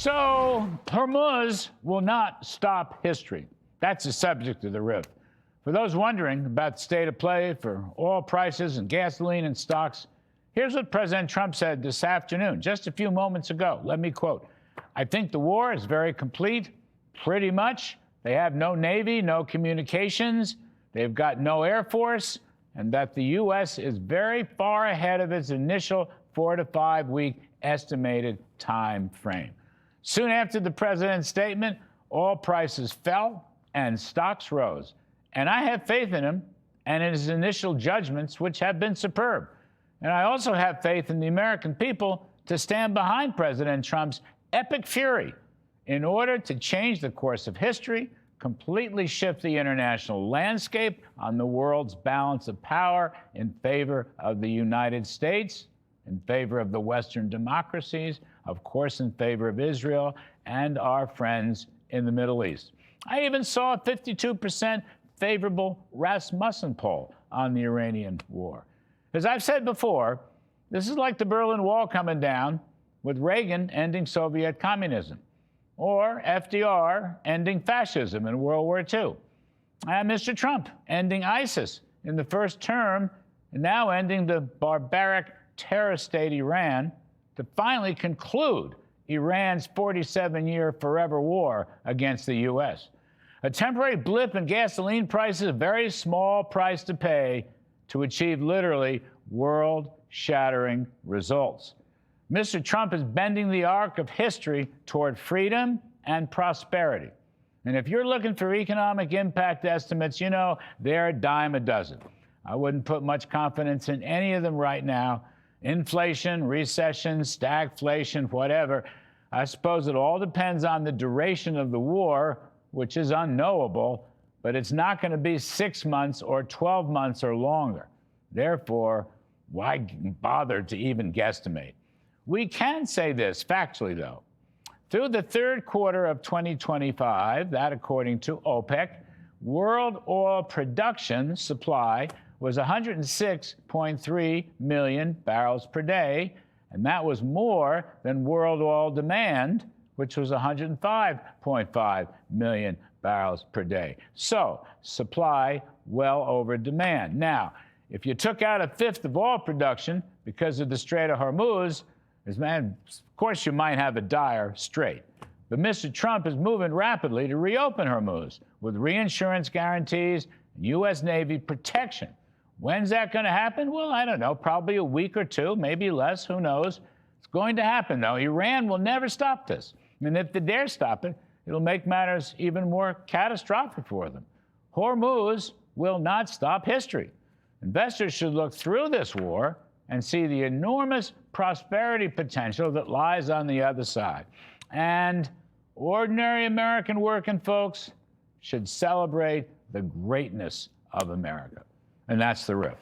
So Hormuz will not stop history. That's the subject of the riff. For those wondering about the state of play for oil prices and gasoline and stocks, here's what President Trump said this afternoon, just a few moments ago. Let me quote. "I think the war is very complete, pretty much. They have no Navy, no communications. They've got no Air Force, and that the U.S. is very far ahead of its initial 4 to 5 week estimated time frame." Soon after the president's statement, oil prices fell and stocks rose. And I have faith in him and in his initial judgments, which have been superb. And I also have faith in the American people to stand behind President Trump's epic fury in order to change the course of history, completely shift the international landscape on the world's balance of power in favor of the United States, in favor of the Western democracies, of course, in favor of Israel and our friends in the Middle East. I even saw a 52% favorable Rasmussen poll on the Iranian war. As I've said before, this is like the Berlin Wall coming down with Reagan ending Soviet communism, or FDR ending fascism in World War II, and Mr. Trump ending ISIS in the first term, and now ending the barbaric terrorist state Iran to finally conclude Iran's 47-year forever war against the U.S. A temporary blip in gasoline prices, a very small price to pay to achieve literally world-shattering results. Mr. Trump is bending the arc of history toward freedom and prosperity. And if you're looking for economic impact estimates, you know, they're a dime a dozen. I wouldn't put much confidence in any of them right now. Inflation, recession, stagflation, whatever. I suppose it all depends on the duration of the war, which is unknowable, but it's not going to be 6 months or 12 months or longer. Therefore, why bother to even guesstimate? We can say this factually, though. Through the third quarter of 2025, that according to OPEC, world oil production supply was 106.3 million barrels per day, and that was more than world oil demand, which was 105.5 million barrels per day. So, supply well over demand. Now, if you took out a fifth of oil production because of the Strait of Hormuz, of course you might have a dire strait. But Mr. Trump is moving rapidly to reopen Hormuz with reinsurance guarantees and U.S. Navy protection. When's that going to happen? Well, I don't know, probably a week or two, maybe less, who knows. It's going to happen, though. Iran will never stop this. And if they dare stop it, it'll make matters even more catastrophic for them. Hormuz will not stop history. Investors should look through this war and see the enormous prosperity potential that lies on the other side. And ordinary American working folks should celebrate the greatness of America. And that's the riff.